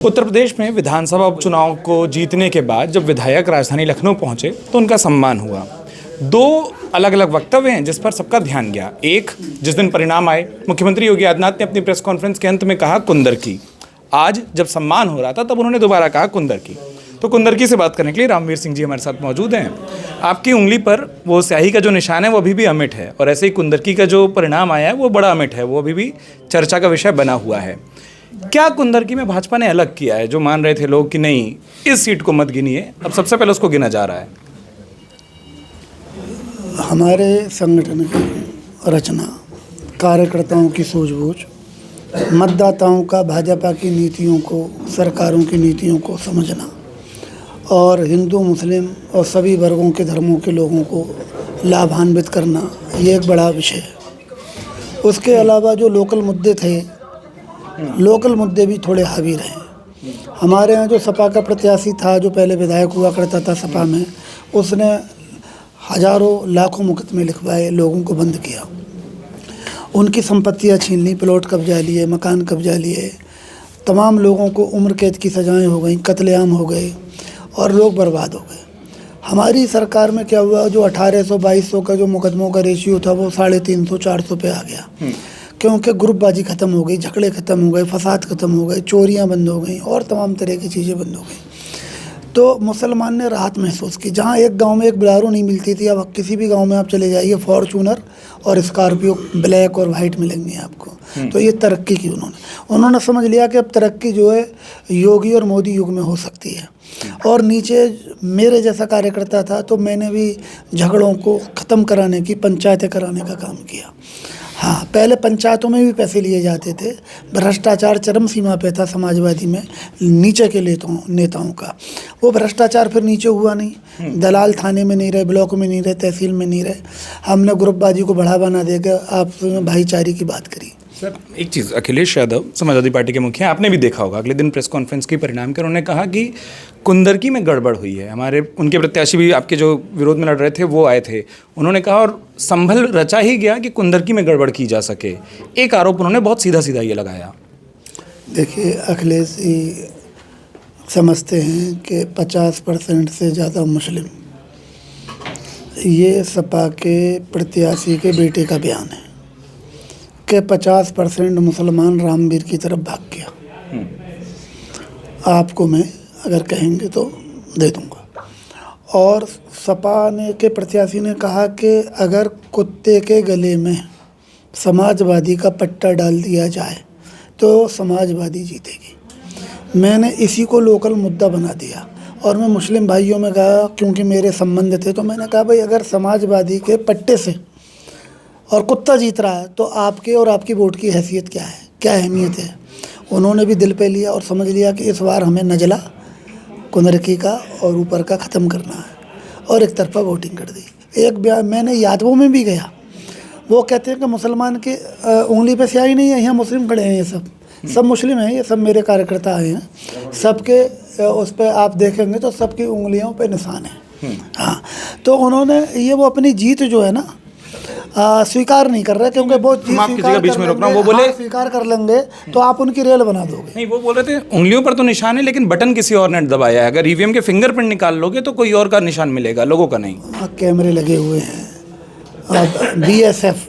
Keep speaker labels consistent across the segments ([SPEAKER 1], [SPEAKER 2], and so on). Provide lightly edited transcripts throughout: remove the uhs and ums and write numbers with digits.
[SPEAKER 1] उत्तर प्रदेश में विधानसभा उपचुनाव को जीतने के बाद जब विधायक राजधानी लखनऊ पहुंचे तो उनका सम्मान हुआ। दो अलग अलग वक्तव्य हैं जिस पर सबका ध्यान गया। एक, जिस दिन परिणाम आए, मुख्यमंत्री योगी आदित्यनाथ ने अपनी प्रेस कॉन्फ्रेंस के अंत में कहा कुंदरकी। आज जब सम्मान हो रहा था तब उन्होंने दोबारा कहा कुंदरकी। तो कुंदरकी से बात करने के लिए रामवीर सिंह जी हमारे साथ मौजूद हैं। आपकी उंगली पर वो स्याही का जो निशान है वो अभी भी अमिट है, और ऐसे ही कुंदरकी का जो परिणाम आया है वो बड़ा अमिट है, वो अभी भी चर्चा का विषय बना हुआ है। क्या कुंदरकी में भाजपा ने अलग किया है जो मान रहे थे लोग कि नहीं इस सीट को मत गिनिए, अब सबसे पहले उसको गिना जा रहा है?
[SPEAKER 2] हमारे संगठन की रचना, कार्यकर्ताओं की सूझबूझ, मतदाताओं का भाजपा की नीतियों को, सरकारों की नीतियों को समझना और हिंदू मुस्लिम और सभी वर्गों के धर्मों के लोगों को लाभान्वित करना, ये एक बड़ा विषय है। उसके अलावा जो लोकल मुद्दे थे, लोकल मुद्दे भी थोड़े हावी रहे। हमारे यहाँ जो सपा का प्रत्याशी था, जो पहले विधायक हुआ करता था सपा में, उसने हजारों लाखों मुकदमे लिखवाए, लोगों को बंद किया, उनकी संपत्तियाँ छीन ली, प्लॉट कब्जा लिए, मकान कब्जा लिए, तमाम लोगों को उम्र कैद की सजाएं हो गई, कत्लेआम हो गए और लोग बर्बाद हो गए। हमारी सरकार में क्या हुआ, जो 1800-2200 का जो मुकदमों का रेशियो था वो 350-400 पे आ गया, क्योंकि ग्रुपबाजी ख़त्म हो गई, झगड़े ख़त्म हो गए, फसाद ख़त्म हो गए, चोरियां बंद हो गई और तमाम तरह की चीज़ें बंद हो गई। तो मुसलमान ने राहत महसूस की। जहां एक गांव में एक बिलारो नहीं मिलती थी, अब किसी भी गांव में आप चले जाइए, फॉर्चूनर और स्कॉर्पियो ब्लैक और वाइट मिलेंगे आपको। तो ये तरक्की की उन्होंने समझ लिया कि अब तरक्की जो है योगी और मोदी युग में हो सकती है। और नीचे मेरे जैसा कार्यकर्ता था तो मैंने भी झगड़ों को ख़त्म कराने की, पंचायतें कराने का काम किया। हाँ, पहले पंचायतों में भी पैसे लिए जाते थे, भ्रष्टाचार चरम सीमा पे था समाजवादी में, नीचे के नेताओं का। वो भ्रष्टाचार फिर नीचे हुआ नहीं, दलाल थाने में नहीं रहे, ब्लॉक में नहीं रहे, तहसील में नहीं रहे। हमने ग्रुपबाजी को बढ़ावा ना देकर आपस में भाईचारे की बात करी।
[SPEAKER 1] सर, एक चीज़, अखिलेश यादव समाजवादी पार्टी के मुखिया, आपने भी देखा होगा, अगले दिन प्रेस कॉन्फ्रेंस के परिणाम के उन्होंने कहा कि कुंदरकी में गड़बड़ हुई है। हमारे उनके प्रत्याशी भी आपके जो विरोध में लड़ रहे थे वो आए थे, उन्होंने कहा और संभल रचा ही गया कि कुंदरकी में गड़बड़ की जा सके। एक आरोप उन्होंने बहुत सीधा सीधा ये लगाया।
[SPEAKER 2] देखिए, अखिलेश जी समझते हैं कि 50% से ज़्यादा मुस्लिम, ये सपा के प्रत्याशी के बेटे का बयान है कि 50% मुसलमान रामवीर की तरफ भाग गया। आपको मैं अगर कहेंगे तो दे दूंगा। और सपा ने के प्रत्याशी ने कहा कि अगर कुत्ते के गले में समाजवादी का पट्टा डाल दिया जाए तो समाजवादी जीतेगी। मैंने इसी को लोकल मुद्दा बना दिया और मैं मुस्लिम भाइयों में कहा, क्योंकि मेरे संबंध थे, तो मैंने कहा भाई अगर समाजवादी के पट्टे से और कुत्ता जीत रहा है तो आपके और आपकी वोट की हैसियत क्या है, क्या अहमियत है। उन्होंने भी दिल पे लिया और समझ लिया कि इस बार हमें नजला कुंदरकी का और ऊपर का ख़त्म करना है, और एक तरफा वोटिंग कर दी। एक बयान मैंने यादवों में भी गया, वो कहते हैं कि मुसलमान के उंगली पे स्याही नहीं है, यहाँ मुस्लिम खड़े हैं, ये सब मुस्लिम हैं, ये सब मेरे कार्यकर्ता आए हैं, सबके उस पर आप देखेंगे तो सबकी उंगलियों पे निशान है। हाँ, तो उन्होंने ये वो अपनी जीत जो है ना स्वीकार नहीं कर रहे, क्योंकि बहुत
[SPEAKER 1] बीच में रोकना, वो बोले
[SPEAKER 2] स्वीकार कर लेंगे तो आप उनकी रेल बना दोगे।
[SPEAKER 1] नहीं, वो बोल रहे थे उंगलियों पर तो निशान है लेकिन बटन किसी और ने दबाया है, अगर ईवीएम के फिंगरप्रिंट निकाल लोगे तो कोई और का निशान मिलेगा, लोगों का नहीं।
[SPEAKER 2] कैमरे लगे हुए हैं। अब बीएसएफ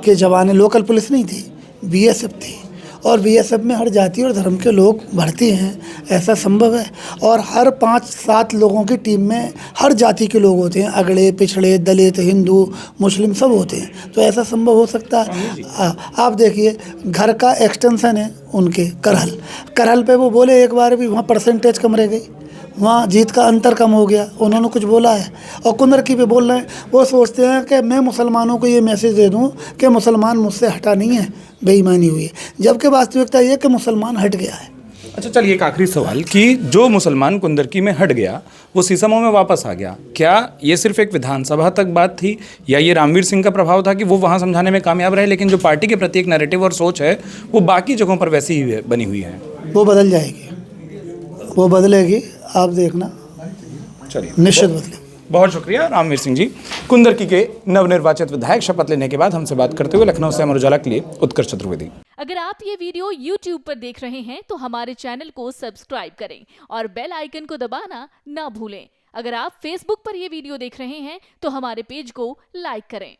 [SPEAKER 2] के जवान, लोकल पुलिस नहीं थी, बीएसएफ थी, और बीएसएफ में हर जाति और धर्म के लोग भर्ती हैं, ऐसा संभव है। और हर 5-7 लोगों की टीम में हर जाति के लोग होते हैं, अगड़े पिछड़े, दलित, हिंदू, मुस्लिम सब होते हैं, तो ऐसा संभव हो सकता है। आप देखिए, घर का एक्सटेंशन है उनके करहल पे, वो बोले एक बार भी वहाँ परसेंटेज कम रह गई, वहाँ जीत का अंतर कम हो गया, उन्होंने कुछ बोला है। और कुंदरकी पे बोल रहे हैं, वो सोचते हैं कि मैं मुसलमानों को ये मैसेज दे दूं कि मुसलमान मुझसे हटा नहीं है, बेईमानी हुई है, जबकि वास्तविकता ये कि मुसलमान हट गया है।
[SPEAKER 1] अच्छा, चलिए एक आखिरी सवाल कि जो मुसलमान कुंदरकी में हट गया वो सीसमों में वापस आ गया, क्या ये सिर्फ एक विधानसभा तक बात थी या ये रामवीर सिंह का प्रभाव था कि वो वहाँ समझाने में कामयाब रहे, लेकिन जो पार्टी के प्रति एक नैरेटिव और सोच है वो बाकी जगहों पर वैसी ही बनी हुई है?
[SPEAKER 2] वो बदल जाएगी, वो बदलेगी, आप देखना,
[SPEAKER 1] चलिए
[SPEAKER 2] निश्चित बदलेगी।
[SPEAKER 1] बहुत शुक्रिया रामवीर सिंह जी। कुंदरकी के नवनिर्वाचित विधायक शपथ लेने के बाद हमसे बात करते हुए लखनऊ से अमर उजाला के लिए उत्कर्ष चतुर्वेदी।
[SPEAKER 3] अगर आप ये वीडियो YouTube पर देख रहे हैं तो हमारे चैनल को सब्सक्राइब करें और बेल आइकन को दबाना ना भूलें। अगर आप Facebook पर ये वीडियो देख रहे हैं तो हमारे पेज को लाइक करें।